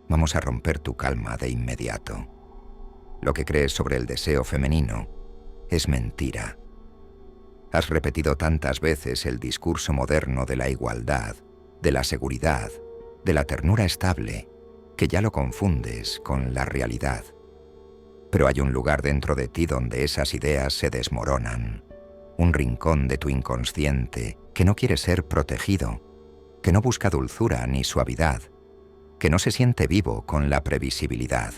vamos a romper tu calma de inmediato. Lo que crees sobre el deseo femenino es mentira. Has repetido tantas veces el discurso moderno de la igualdad, de la seguridad, de la ternura estable, que ya lo confundes con la realidad. Pero hay un lugar dentro de ti donde esas ideas se desmoronan, un rincón de tu inconsciente que no quiere ser protegido, que no busca dulzura ni suavidad, que no se siente vivo con la previsibilidad.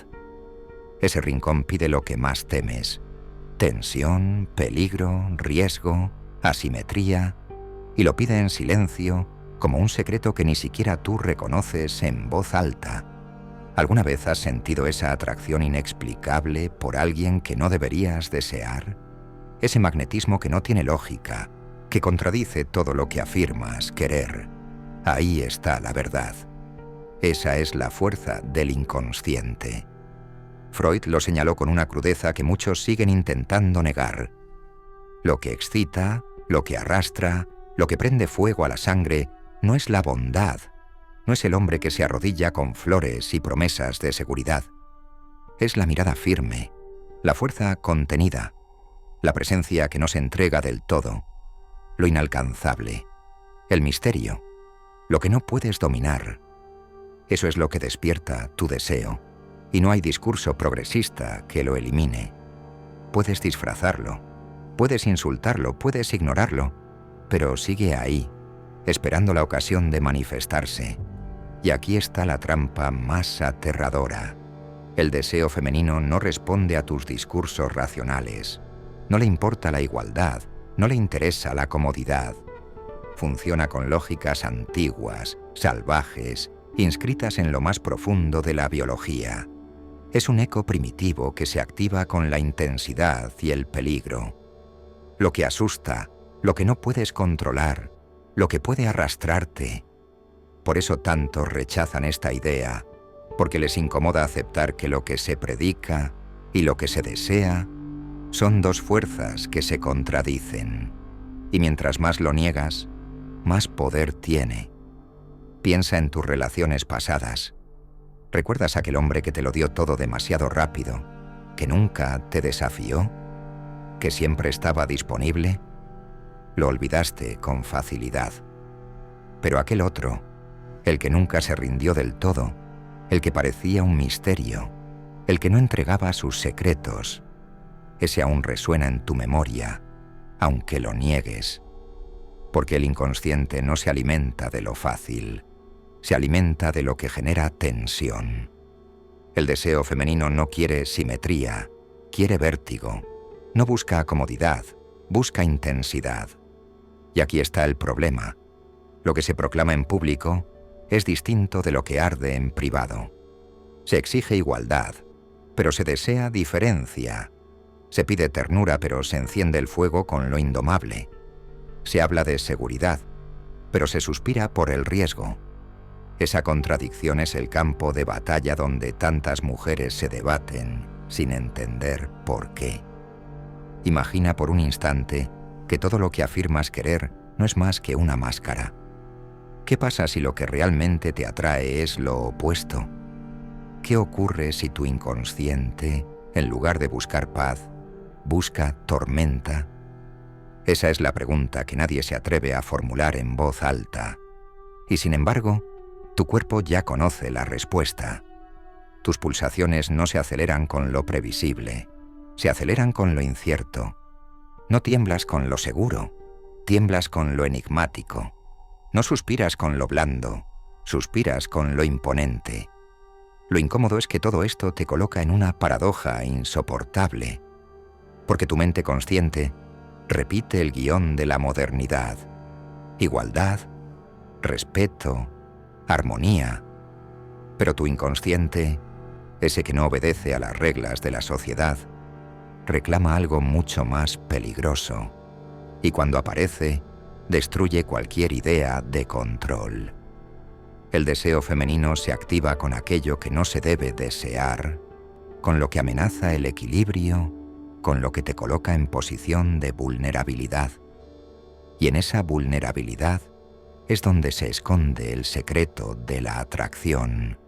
Ese rincón pide lo que más temes: tensión, peligro, riesgo, asimetría, y lo pide en silencio, como un secreto que ni siquiera tú reconoces en voz alta. ¿Alguna vez has sentido esa atracción inexplicable por alguien que no deberías desear? Ese magnetismo que no tiene lógica, que contradice todo lo que afirmas querer. Ahí está la verdad. Esa es la fuerza del inconsciente. Freud lo señaló con una crudeza que muchos siguen intentando negar. Lo que excita, lo que arrastra, lo que prende fuego a la sangre, no es la bondad, no es el hombre que se arrodilla con flores y promesas de seguridad. Es la mirada firme, la fuerza contenida, la presencia que no se entrega del todo, lo inalcanzable, el misterio, lo que no puedes dominar. Eso es lo que despierta tu deseo, y no hay discurso progresista que lo elimine. Puedes disfrazarlo, puedes insultarlo, puedes ignorarlo, pero sigue ahí, esperando la ocasión de manifestarse. Y aquí está la trampa más aterradora. El deseo femenino no responde a tus discursos racionales. No le importa la igualdad, no le interesa la comodidad. Funciona con lógicas antiguas, salvajes, inscritas en lo más profundo de la biología. Es un eco primitivo que se activa con la intensidad y el peligro. Lo que asusta, lo que no puedes controlar, lo que puede arrastrarte. Por eso tantos rechazan esta idea, porque les incomoda aceptar que lo que se predica y lo que se desea son dos fuerzas que se contradicen. Y mientras más lo niegas, más poder tiene. Piensa en tus relaciones pasadas. ¿Recuerdas aquel hombre que te lo dio todo demasiado rápido, que nunca te desafió, que siempre estaba disponible? Lo olvidaste con facilidad. Pero aquel otro, el que nunca se rindió del todo, el que parecía un misterio, el que no entregaba sus secretos, ese aún resuena en tu memoria, aunque lo niegues. Porque el inconsciente no se alimenta de lo fácil, se alimenta de lo que genera tensión. El deseo femenino no quiere simetría, quiere vértigo. No busca comodidad, busca intensidad. Y aquí está el problema. Lo que se proclama en público es distinto de lo que arde en privado. Se exige igualdad, pero se desea diferencia. Se pide ternura, pero se enciende el fuego con lo indomable. Se habla de seguridad, pero se suspira por el riesgo. Esa contradicción es el campo de batalla donde tantas mujeres se debaten sin entender por qué. Imagina por un instante que todo lo que afirmas querer no es más que una máscara. ¿Qué pasa si lo que realmente te atrae es lo opuesto? ¿Qué ocurre si tu inconsciente, en lugar de buscar paz, busca tormenta? Esa es la pregunta que nadie se atreve a formular en voz alta. Y sin embargo, tu cuerpo ya conoce la respuesta. Tus pulsaciones no se aceleran con lo previsible, se aceleran con lo incierto. No tiemblas con lo seguro, tiemblas con lo enigmático. No suspiras con lo blando, suspiras con lo imponente. Lo incómodo es que todo esto te coloca en una paradoja insoportable, porque tu mente consciente repite el guión de la modernidad: igualdad, respeto, armonía. Pero tu inconsciente, ese que no obedece a las reglas de la sociedad, reclama algo mucho más peligroso, y cuando aparece, destruye cualquier idea de control. El deseo femenino se activa con aquello que no se debe desear, con lo que amenaza el equilibrio, con lo que te coloca en posición de vulnerabilidad. Y en esa vulnerabilidad es donde se esconde el secreto de la atracción.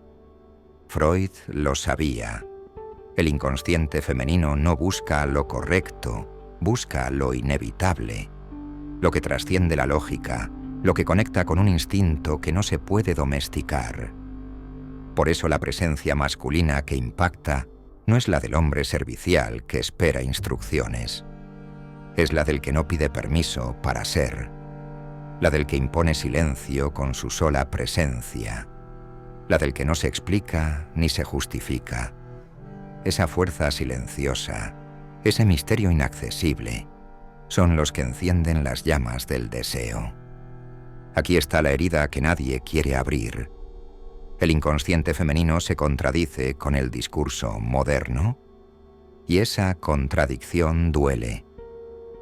Freud lo sabía. El inconsciente femenino no busca lo correcto, busca lo inevitable, lo que trasciende la lógica, lo que conecta con un instinto que no se puede domesticar. Por eso la presencia masculina que impacta no es la del hombre servicial que espera instrucciones. Es la del que no pide permiso para ser, la del que impone silencio con su sola presencia, la del que no se explica ni se justifica. Esa fuerza silenciosa, ese misterio inaccesible, son los que encienden las llamas del deseo. Aquí está la herida que nadie quiere abrir. El inconsciente femenino se contradice con el discurso moderno, y esa contradicción duele,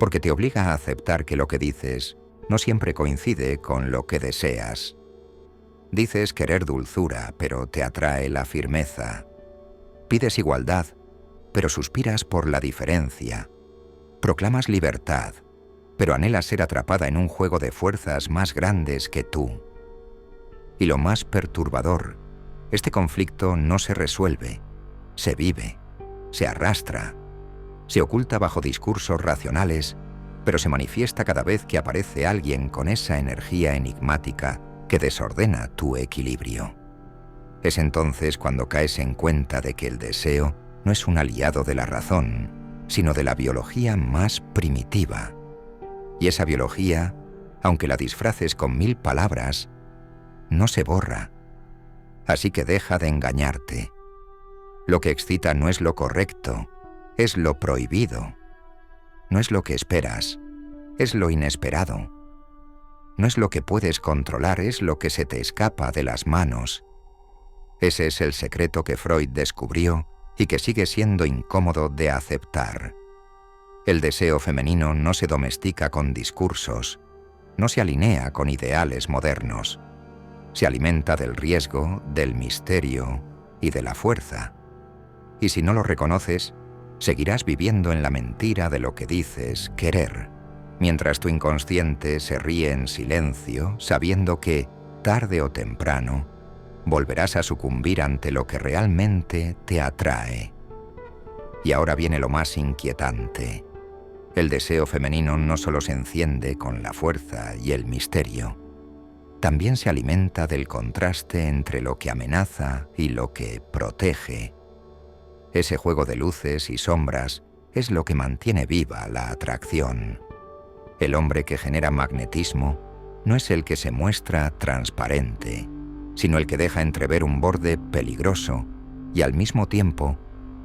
porque te obliga a aceptar que lo que dices no siempre coincide con lo que deseas. Dices querer dulzura, pero te atrae la firmeza. Pides igualdad, pero suspiras por la diferencia. Proclamas libertad, pero anhelas ser atrapada en un juego de fuerzas más grandes que tú. Y lo más perturbador, este conflicto no se resuelve, se vive, se arrastra, se oculta bajo discursos racionales, pero se manifiesta cada vez que aparece alguien con esa energía enigmática que desordena tu equilibrio. Es entonces cuando caes en cuenta de que el deseo no es un aliado de la razón, sino de la biología más primitiva. Y esa biología, aunque la disfraces con 1000 palabras, no se borra. Así que deja de engañarte. Lo que excita no es lo correcto, es lo prohibido. No es lo que esperas, es lo inesperado. No es lo que puedes controlar, es lo que se te escapa de las manos. Ese es el secreto que Freud descubrió y que sigue siendo incómodo de aceptar. El deseo femenino no se domestica con discursos, no se alinea con ideales modernos. Se alimenta del riesgo, del misterio y de la fuerza. Y si no lo reconoces, seguirás viviendo en la mentira de lo que dices querer, mientras tu inconsciente se ríe en silencio, sabiendo que, tarde o temprano, volverás a sucumbir ante lo que realmente te atrae. Y ahora viene lo más inquietante. El deseo femenino no solo se enciende con la fuerza y el misterio, también se alimenta del contraste entre lo que amenaza y lo que protege. Ese juego de luces y sombras es lo que mantiene viva la atracción. El hombre que genera magnetismo no es el que se muestra transparente, sino el que deja entrever un borde peligroso y al mismo tiempo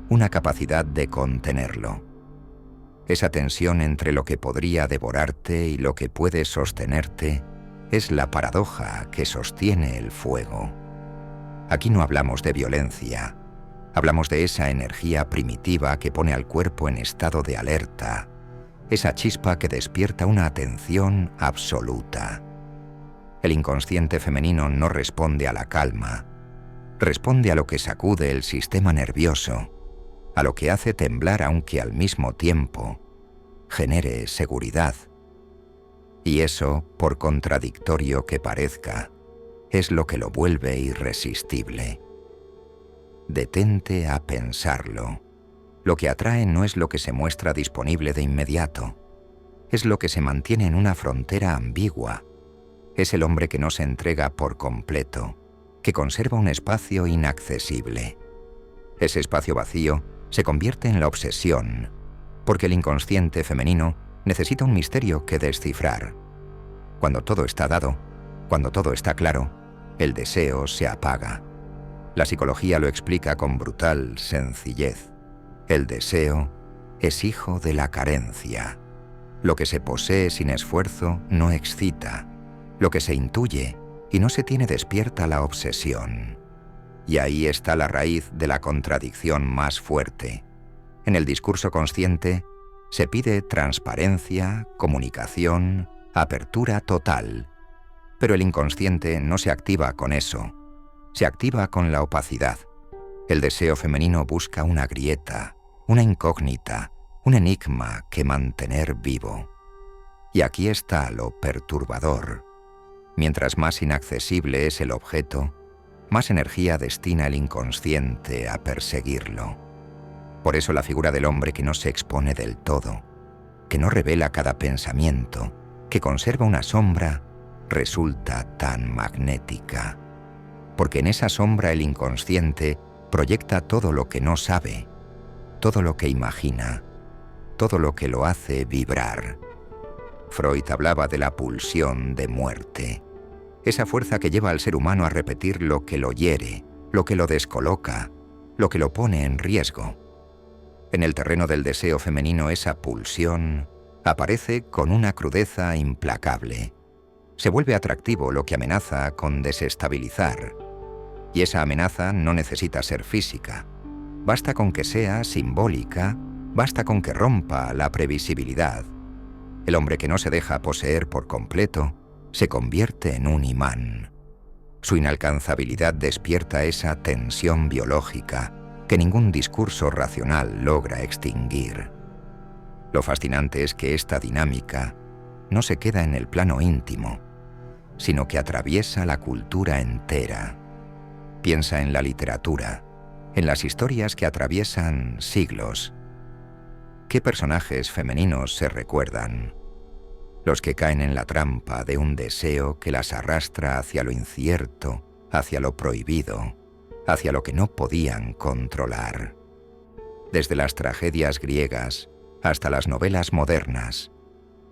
una capacidad de contenerlo. Esa tensión entre lo que podría devorarte y lo que puede sostenerte es la paradoja que sostiene el fuego. Aquí no hablamos de violencia, hablamos de esa energía primitiva que pone al cuerpo en estado de alerta, esa chispa que despierta una atención absoluta. El inconsciente femenino no responde a la calma, responde a lo que sacude el sistema nervioso, a lo que hace temblar aunque al mismo tiempo genere seguridad. Y eso, por contradictorio que parezca, es lo que lo vuelve irresistible. Detente a pensarlo. Lo que atrae no es lo que se muestra disponible de inmediato, es lo que se mantiene en una frontera ambigua. Es el hombre que no se entrega por completo, que conserva un espacio inaccesible. Ese espacio vacío se convierte en la obsesión, porque el inconsciente femenino necesita un misterio que descifrar. Cuando todo está dado, cuando todo está claro, el deseo se apaga. La psicología lo explica con brutal sencillez. El deseo es hijo de la carencia. Lo que se posee sin esfuerzo no excita. Lo que se intuye y no se tiene despierta la obsesión. Y ahí está la raíz de la contradicción más fuerte. En el discurso consciente se pide transparencia, comunicación, apertura total. Pero el inconsciente no se activa con eso. Se activa con la opacidad. El deseo femenino busca una grieta, una incógnita, un enigma que mantener vivo. Y aquí está lo perturbador. Mientras más inaccesible es el objeto, más energía destina el inconsciente a perseguirlo. Por eso la figura del hombre que no se expone del todo, que no revela cada pensamiento, que conserva una sombra, resulta tan magnética. Porque en esa sombra el inconsciente proyecta todo lo que no sabe, todo lo que imagina, todo lo que lo hace vibrar. Freud hablaba de la pulsión de muerte, esa fuerza que lleva al ser humano a repetir lo que lo hiere, lo que lo descoloca, lo que lo pone en riesgo. En el terreno del deseo femenino esa pulsión aparece con una crudeza implacable. Se vuelve atractivo lo que amenaza con desestabilizar. Y esa amenaza no necesita ser física. Basta con que sea simbólica, basta con que rompa la previsibilidad. El hombre que no se deja poseer por completo se convierte en un imán. Su inalcanzabilidad despierta esa tensión biológica que ningún discurso racional logra extinguir. Lo fascinante es que esta dinámica no se queda en el plano íntimo, sino que atraviesa la cultura entera. Piensa en la literatura, en las historias que atraviesan siglos. ¿Qué personajes femeninos se recuerdan? Los que caen en la trampa de un deseo que las arrastra hacia lo incierto, hacia lo prohibido, hacia lo que no podían controlar. Desde las tragedias griegas hasta las novelas modernas,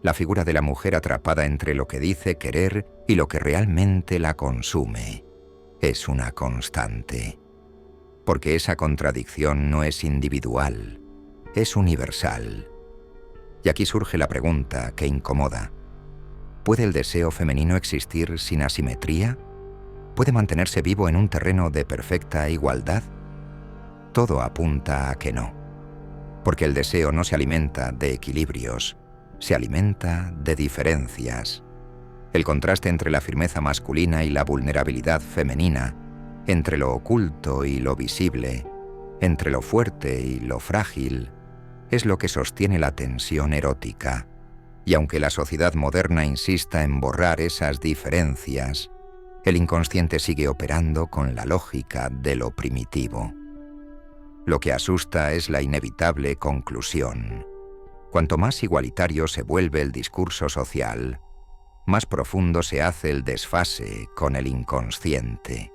la figura de la mujer atrapada entre lo que dice querer y lo que realmente la consume es una constante. Porque esa contradicción no es individual, es universal. Y aquí surge la pregunta que incomoda. ¿Puede el deseo femenino existir sin asimetría? ¿Puede mantenerse vivo en un terreno de perfecta igualdad? Todo apunta a que no. Porque el deseo no se alimenta de equilibrios, se alimenta de diferencias. El contraste entre la firmeza masculina y la vulnerabilidad femenina, entre lo oculto y lo visible, entre lo fuerte y lo frágil, es lo que sostiene la tensión erótica. Y aunque la sociedad moderna insista en borrar esas diferencias, el inconsciente sigue operando con la lógica de lo primitivo. Lo que asusta es la inevitable conclusión. Cuanto más igualitario se vuelve el discurso social, más profundo se hace el desfase con el inconsciente.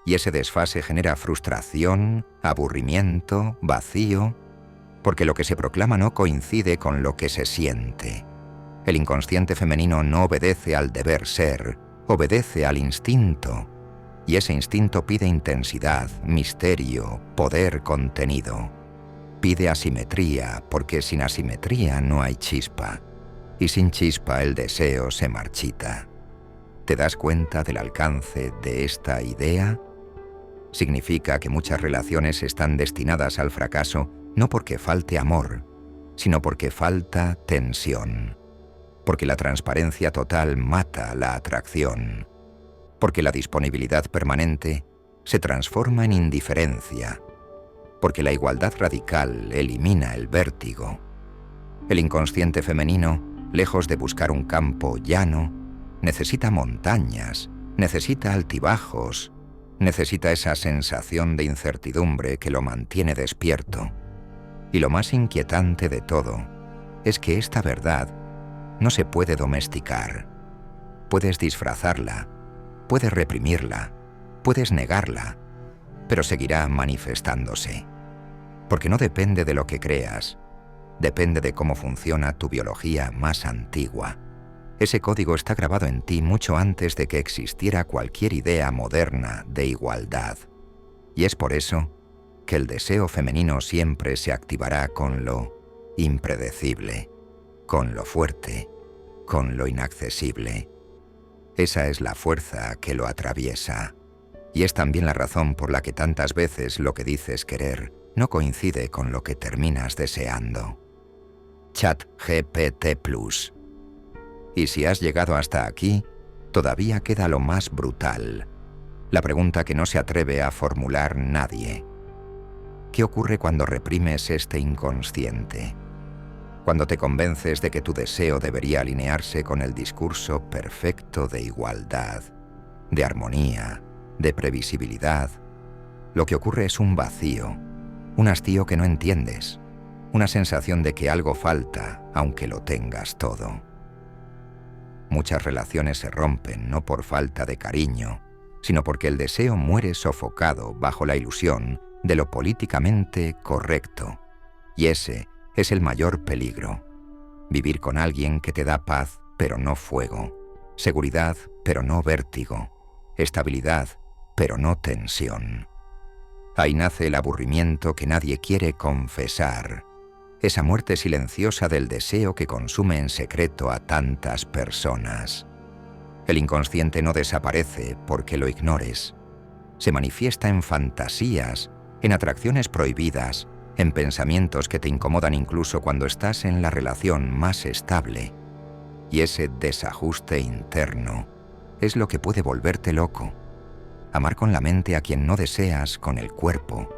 Y ese desfase genera frustración, aburrimiento, vacío, porque lo que se proclama no coincide con lo que se siente. El inconsciente femenino no obedece al deber ser, obedece al instinto. Y ese instinto pide intensidad, misterio, poder contenido. Pide asimetría, porque sin asimetría no hay chispa. Y sin chispa el deseo se marchita. ¿Te das cuenta del alcance de esta idea? Significa que muchas relaciones están destinadas al fracaso no porque falte amor, sino porque falta tensión. Porque la transparencia total mata la atracción. Porque la disponibilidad permanente se transforma en indiferencia. Porque la igualdad radical elimina el vértigo. El inconsciente femenino, lejos de buscar un campo llano, necesita montañas, necesita altibajos, necesita esa sensación de incertidumbre que lo mantiene despierto. Y lo más inquietante de todo es que esta verdad no se puede domesticar. Puedes disfrazarla, puedes reprimirla, puedes negarla, pero seguirá manifestándose. Porque no depende de lo que creas, depende de cómo funciona tu biología más antigua. Ese código está grabado en ti mucho antes de que existiera cualquier idea moderna de igualdad. Y es por eso que el deseo femenino siempre se activará con lo impredecible, con lo fuerte, con lo inaccesible. Esa es la fuerza que lo atraviesa. Y es también la razón por la que tantas veces lo que dices querer no coincide con lo que terminas deseando. ChatGPT+. Y si has llegado hasta aquí, todavía queda lo más brutal. La pregunta que no se atreve a formular nadie. ¿Qué ocurre cuando reprimes este inconsciente? Cuando te convences de que tu deseo debería alinearse con el discurso perfecto de igualdad, de armonía, de previsibilidad, lo que ocurre es un vacío, un hastío que no entiendes, una sensación de que algo falta, aunque lo tengas todo. Muchas relaciones se rompen no por falta de cariño, sino porque el deseo muere sofocado bajo la ilusión de lo políticamente correcto. Y ese es el mayor peligro. Vivir con alguien que te da paz, pero no fuego, seguridad, pero no vértigo, estabilidad, pero no tensión. Ahí nace el aburrimiento que nadie quiere confesar, esa muerte silenciosa del deseo que consume en secreto a tantas personas. El inconsciente no desaparece porque lo ignores. Se manifiesta en fantasías, en atracciones prohibidas, en pensamientos que te incomodan incluso cuando estás en la relación más estable. Y ese desajuste interno es lo que puede volverte loco. Amar con la mente a quien no deseas con el cuerpo.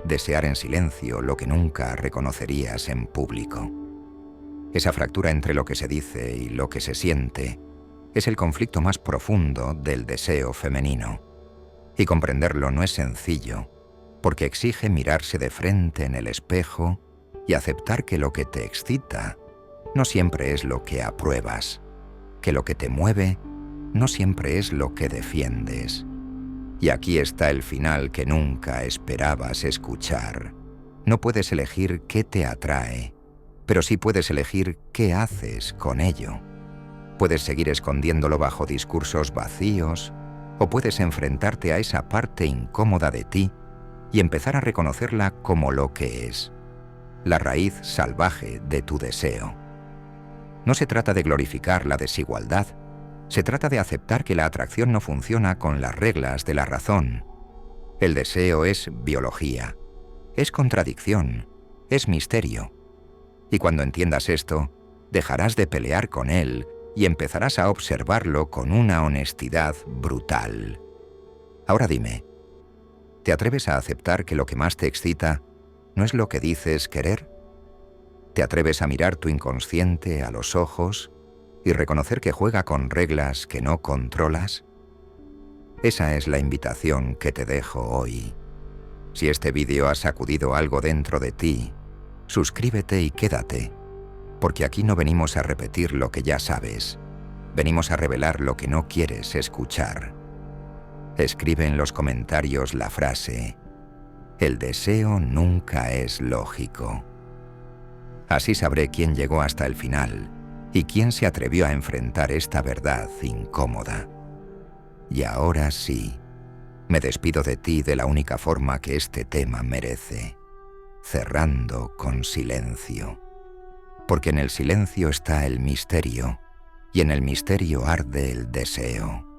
Desear en silencio lo que nunca reconocerías en público. Esa fractura entre lo que se dice y lo que se siente es el conflicto más profundo del deseo femenino. Y comprenderlo no es sencillo, porque exige mirarse de frente en el espejo y aceptar que lo que te excita no siempre es lo que apruebas, que lo que te mueve no siempre es lo que defiendes. Y aquí está el final que nunca esperabas escuchar. No puedes elegir qué te atrae, pero sí puedes elegir qué haces con ello. Puedes seguir escondiéndolo bajo discursos vacíos, o puedes enfrentarte a esa parte incómoda de ti y empezar a reconocerla como lo que es, la raíz salvaje de tu deseo. No se trata de glorificar la desigualdad, se trata de aceptar que la atracción no funciona con las reglas de la razón. El deseo es biología, es contradicción, es misterio. Y cuando entiendas esto, dejarás de pelear con él y empezarás a observarlo con una honestidad brutal. Ahora dime, ¿te atreves a aceptar que lo que más te excita no es lo que dices querer? ¿Te atreves a mirar tu inconsciente a los ojos y reconocer que juega con reglas que no controlas? Esa es la invitación que te dejo hoy. Si este vídeo ha sacudido algo dentro de ti, suscríbete y quédate, porque aquí no venimos a repetir lo que ya sabes, venimos a revelar lo que no quieres escuchar. Escribe en los comentarios la frase: el deseo nunca es lógico. Así sabré quién llegó hasta el final y quién se atrevió a enfrentar esta verdad incómoda. Y ahora sí, me despido de ti de la única forma que este tema merece, cerrando con silencio. Porque en el silencio está el misterio, y en el misterio arde el deseo.